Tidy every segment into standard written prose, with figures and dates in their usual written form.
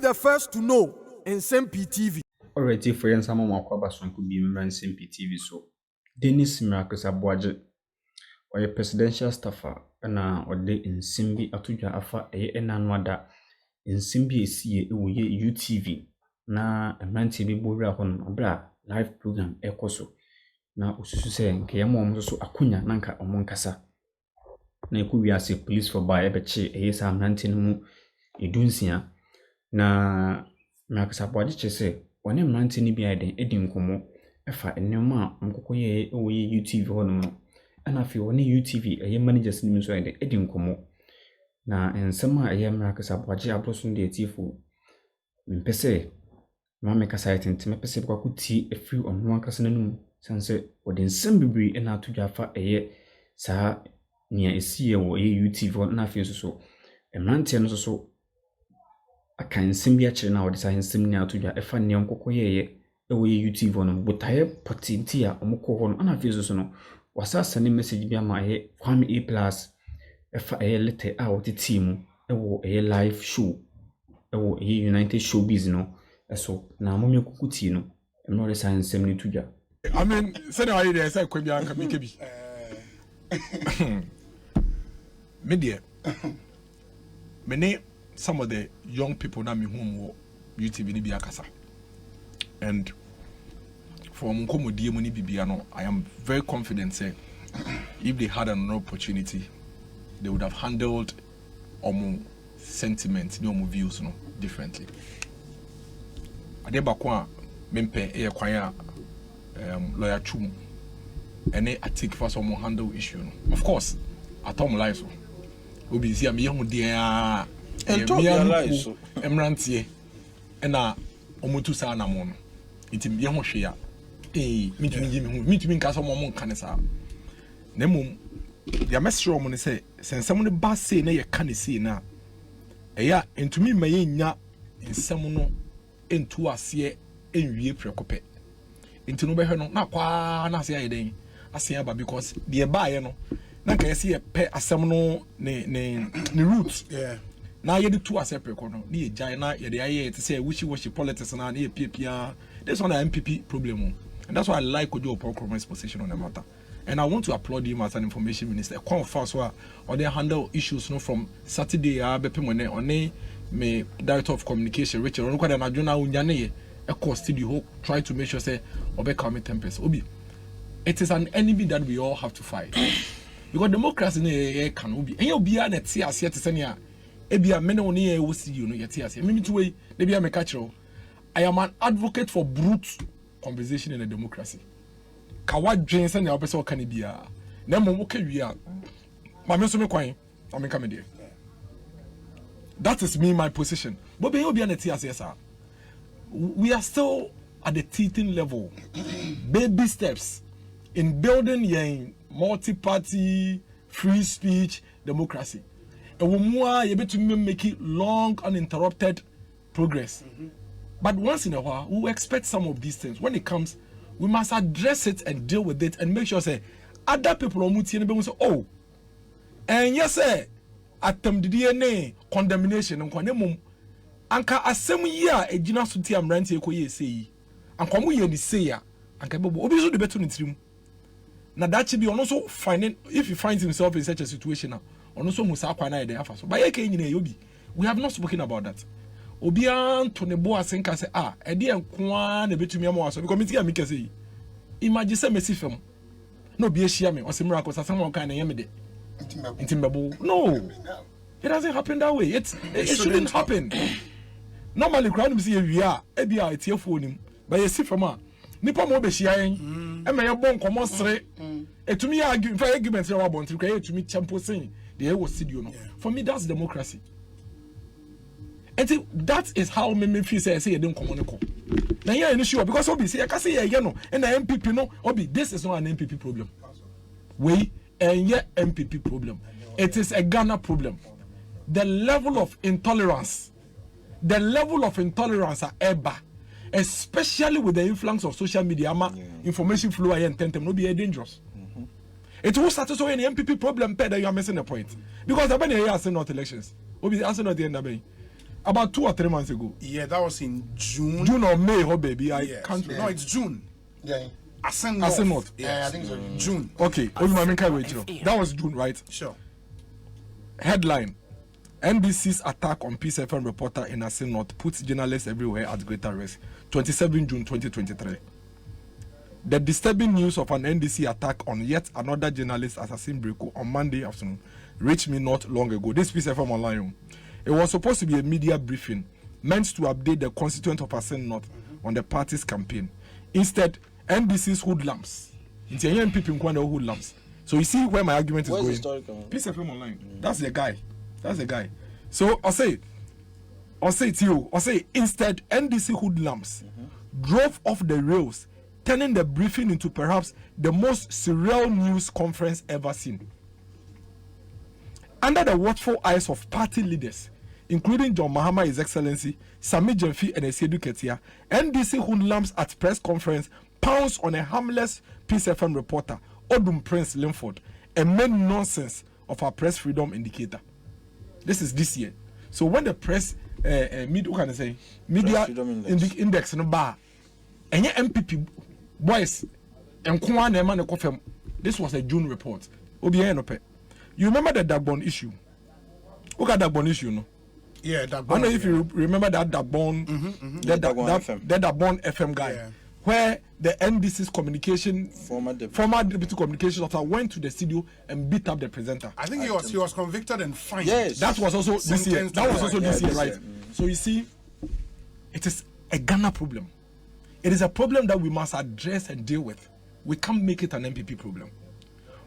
the first to know. Nsem-Pii TV. Already for yen sama mwakwaba sonku bi mra Nsem-Pii TV so. Dennis Aboagye oye presidential staffer na ode Nsem-Pii atudwa afa enanwada Nsem-Pii esie ewoye UTV na mrantie bi bowura hon obra live program ekoso na osusu se nke yemo omso so akunya nanka omonkasa na ekuwiase police for by ebeche eyesa mrantie no mu edunsia na Aboagye chese one mrantie ni bia edi nkomo efa enema mkokoye ewoye UTV hono ana fi one UTV eye managers ni so edi nkomo na ensema eye Aboagye abroso ndi etifu mpese mama kasa yɛtente mepese bwa kuti efiri onno ankasa nanum sanse wode nsɛm bibiri na atodwa afa ɛyɛ saa nia esiye wo ɛyɛ UTV na afei so emrantie no so aka nsɛm bi akyere na wode saa nsɛm ni atodwa ɛfa ne nkokoyɛ ɛwɔ yɛ UTV no botaye potinti a omkɔ hɔ no na afei so no wasasa ne message bi ama ɛyɛ Kwame A+ ɛfa ɛyɛ letter a wote team ɛwɔ ɛyɛ live show ɛwɔ ɛyɛ United Showbiz no so na momye kukuti no no resa nsem ni tudwa. I mean, say na why dey say kwabia nka meke bi. Media. Many some of the young people na me home UTV ni bi akasa. And for mkomodie mu ni bibia no, I am very confident say if they had an opportunity they would have handled sentiments, views no differently. Ade bakwa mempe e kwanya lawyer chum ene atik for some handle issue no. Of course atom life so obi si am ye hu dia life so emrantie ena omutu sa na mo no itim ye hu hwe ya mitumi nka so mo nka ne sa na mum dia mesro mo ne se sensem ne ba se na ye ka ne se na eya entumi maye nya nsem no entu ase enwie prekope enti no behwe no na kwa na ase aye den ase aba because the baaye no na ka yesi ye pe asem no ne roots na ye de tu ase preko no ne ye jai na ye de aye te say wishy politics na ye pia this one a NPP problem and that's why I like Ojo Opokuro's position on the matter. And I want to applaud him as an information minister. Quite fast or they handle issues no from Saturday on me director of communication Richard on kwada na jona unyane e cost studio try to make sure say obekame tempest obi it is an enemy that we all have to fight because democracy na can obi enye obi na tie ase te senia e bia me ne woni e wo studio no ye tie ase me to wey na bia me ka kire I am an advocate for brute conversation in a democracy kawa dwen senia obese o kan bia na mo ka wi a ma me so me kwan o me ka me de. That is me, my position. But we are still at the teething level. Baby steps in building a multi-party, free speech democracy. And we able to make it long, uninterrupted progress. But once in a while, we expect some of these things. When it comes, we must address it and deal with it and make sure say other people are say, oh, and yes, sir. Atem the DNA condemnation nkwane mum anka asem yi a ejina so ti amrante ekoye sei anka mo ye ni sei a anka bebo obi so de beto ne tirim na dachi bi ono so finding if he finds himself in such a situation ono so musa kwa na ide afa so ba ye ka nyina yobi we have not spoken about that obi an to ne bo asenka say e de enkoa na betumi am waso because meti amika sei imagine say mesi fam no bi ehia me osemra ko sasam on kan na yeme de no, it doesn't happen that way. It shouldn't happen. Normally, crowd see we are it's here for him. But you see from her, Nipa mo be shiayen. E me bon komo sere. E to me argue for arguments you want to create to me champo saying the was studio no. For me that's democracy. And that is how me feel say you don't communicate. Now you are sure because obi say I can say no and the NPP no obi this is not an NPP problem. And yet NPP problem. It is a Ghana problem. The level of intolerance are ever, especially with the influence of social media, information flow and tentem no be dangerous. It will start so any NPP problem that you are missing the point. Because the Benny are not elections. Will be answer not the end of About 2 or 3 months ago. Yeah, that was in June. June or May, oh baby, I Yes. can't remember. No, it's June. Yeah. Ascend North. Yeah, I think so. June. Okay, that was June, right? Sure. Headline: NBC's attack on Peace FM reporter in Ascend North puts journalists everywhere at greater risk. 27 June 2023. The disturbing news of an NDC attack on yet another journalist at Ascend Breako on Monday afternoon reached me not long ago. This Peace FM online. It was supposed to be a media briefing meant to update the constituent of Ascend North on the party's campaign. Instead, NBC's hoodlums. It's a NPP hoodlums. So you see where my argument is going. Peace FM online. That's the guy. So I'll say to you, instead, NDC hoodlums drove off the rails, turning the briefing into perhaps the most surreal news conference ever seen. Under the watchful eyes of party leaders, including John Mahama, His Excellency, Sami Nsem-Pii, and Esiedu Ketia, NDC hoodlums at press conference pounced on a harmless Peace FM reporter, Odum Prince Linford, and made nonsense of our press freedom indicator. This is this year. So when the press, media index no bar, and your MPP boys, and this was a June report. You remember the Dagbon issue? Look at Dagbon issue, no? Yeah, Dagbon. I don't know if you remember that Dagbon, that Dagbon FM guy. Yeah. Where the NDC's communication, former deputy communication officer went to the studio and beat up the presenter. I think he was convicted and fined. Yes, that was also this year. That was also this year, right? So you see, it is a Ghana problem. It is a problem that we must address and deal with. We can't make it an NPP problem.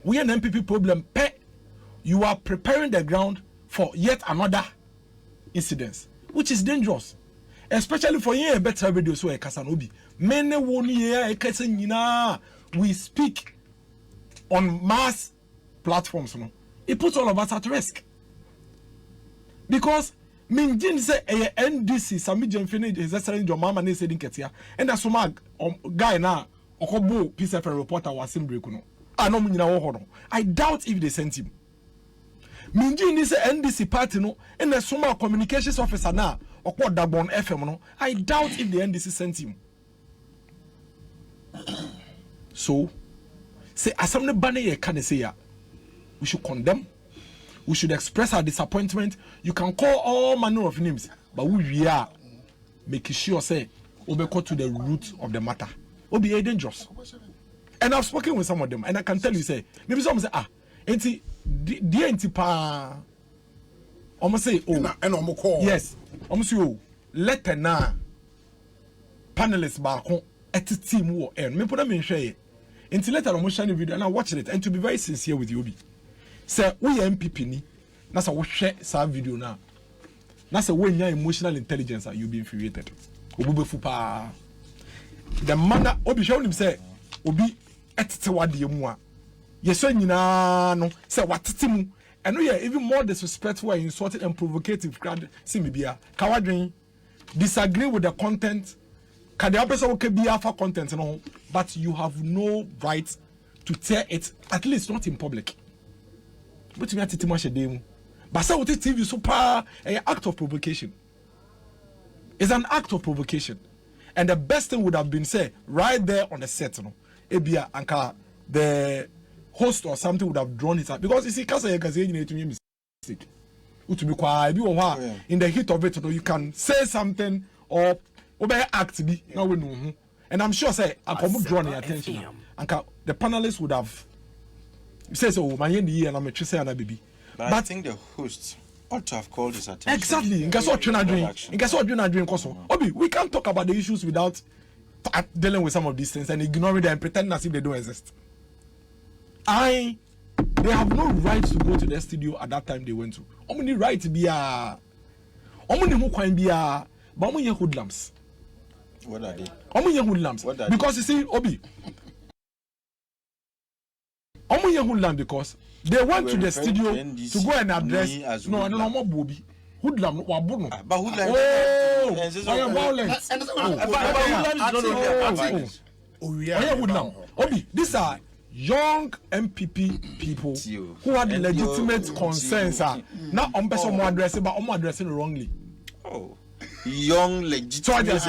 We an NPP problem. You are preparing the ground for yet another incident, which is dangerous. Especially for you, better radio so a Kasanobi. Many 1 year we speak on mass platforms. No? It puts all of us at risk. Because Minjin say a NDC, Sami Nsem-Pii is excellent your mama ne said in Ketia, and that's some guy now Okobo Peace FM reporter was in Breako. I doubt if they sent him. Minjin is a NDC party no, and the Soma communications officer now. Or what Dagbon FM no, I doubt if the NDC sent him. So, say as some banner can say we should condemn, we should express our disappointment. You can call all manner of names, but we are making sure say we go to the root of the matter. Will be dangerous. And I've spoken with some of them, and I can tell you say maybe some say Nsem-Pii almost say call. Yes. Almost you letter na panelists back at the team war and me put them in share. Until later I'm watching the video and I watched it, and to be very sincere with you, say we MPP ni that's a share some video now. That's a when your emotional intelligence are you being infuriated. The manner Obi show him say Obi etete wade mu a yeso nyina no say watete mu. And we are even more disrespectful and insulting and provocative. Kawadrin disagree with the content. Can the person be alpha content, no? But you have no right to tear it, at least not in public. But you have to but so with TV super an act of provocation. It's an act of provocation. And the best thing would have been said right there on the set, no? Ebia Anka the host or something would have drawn it out because you see, mistake. In the heat of it, you can say something or act be now. And I'm sure say I come draw the attention. And the panelists would have says, "Oh, my end and I'm a baby." But I think the host ought to have called his attention. Exactly. In case what you're not doing, Obi, we can't talk about the issues without dealing with some of these things and ignoring them and pretending as if they don't exist. They have no right to go to the studio at that time they went to. Omni right to be Omni who can be but Omni hoodlums. What are they? Omni hoodlums. Because you see, Obi. Omni hoodlums because they went to the studio to go and address. No, more Bobby. Hoodlum, wabuno. But hoodlum. I am violent. Oh, yeah, hoodlum. Obi, these are young MPP people who had legitimate concerns. Now, person more addressing, but addressing wrongly. Oh. Young, legitimate. So I just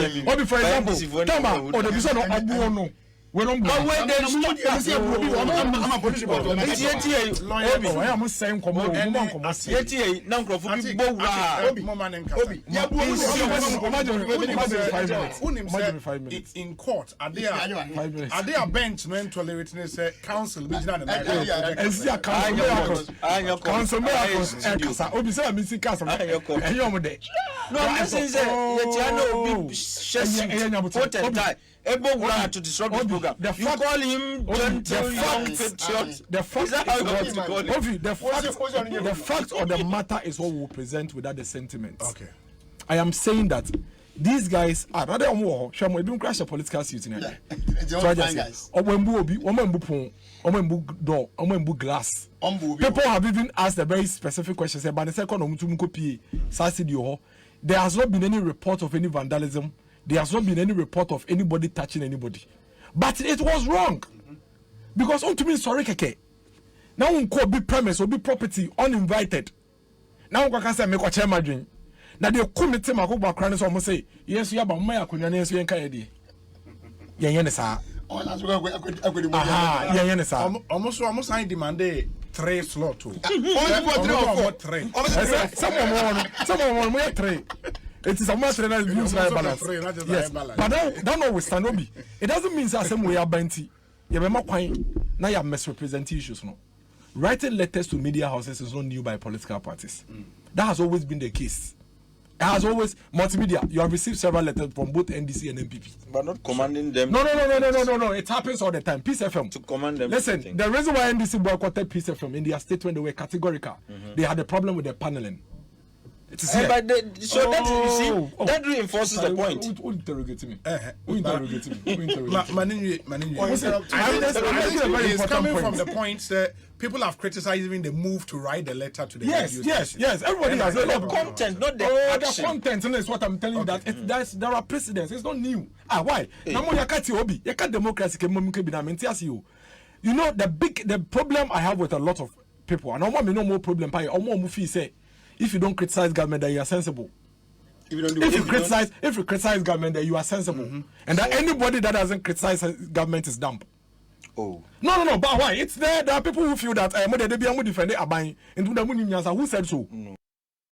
for example, Tama or the person of Abuono. We don't but when they stop I'm a police report. I am saying come on, now Crawford bow. It's in court. Are they a bench when tolerating say council which not the council council obi say me see council and you am there. No, I'm saying say to disrupt the program. You call him gentle young patriot. The fact of the matter is what we present without the sentiments. Okay. I am saying that these guys are rather more. Shamo don't crash a political suit in here. So I just say, Omembu obi, omembu pon, omembu door, omembu glass. People have even asked a very specific question. Say, but the second omutumko pie, sasidio. There has not been any report of any vandalism. There has not been any report of anybody touching anybody. But it was wrong. Because on to me, sorry, keke. Now we call big premise or big property uninvited. Now we can say, make a chairman drink. Now they come to my background and almost say, yes, you have a maya, yes, you ain't carried. Yanisa. Almost I demanded 3 slots too. Someone more 3. It is a matter that views balance. Yes, but that notwithstanding, it doesn't mean that same way are banty. You remember quite now you have misrepresent issues. No, writing letters to media houses is not new by political parties. That has always been the case. It has always multimedia. You have received several letters from both NDC and NPP, but not commanding them. No. It happens all the time. Peace FM to command them. Listen, the reason why NDC boycotted Peace FM in their statement, they were categorical. They had a problem with the paneling. But that you see, that reinforces the point. Who interrogated me? Who interrogated me? It's coming from the point that people have criticized even the move to write the letter to the yes. Everybody has the content, not the action. The content, and that's what I'm telling you. That there are precedents. It's not new. Why? Democracy. You know the problem I have with a lot of people, and I want me no more problem. If you don't criticize government, then you are sensible. If you criticize government, then you are sensible. And that anybody that doesn't criticize government is dumb. Oh. No. But why? It's there. There are people who feel that they defend it. Who said so? No.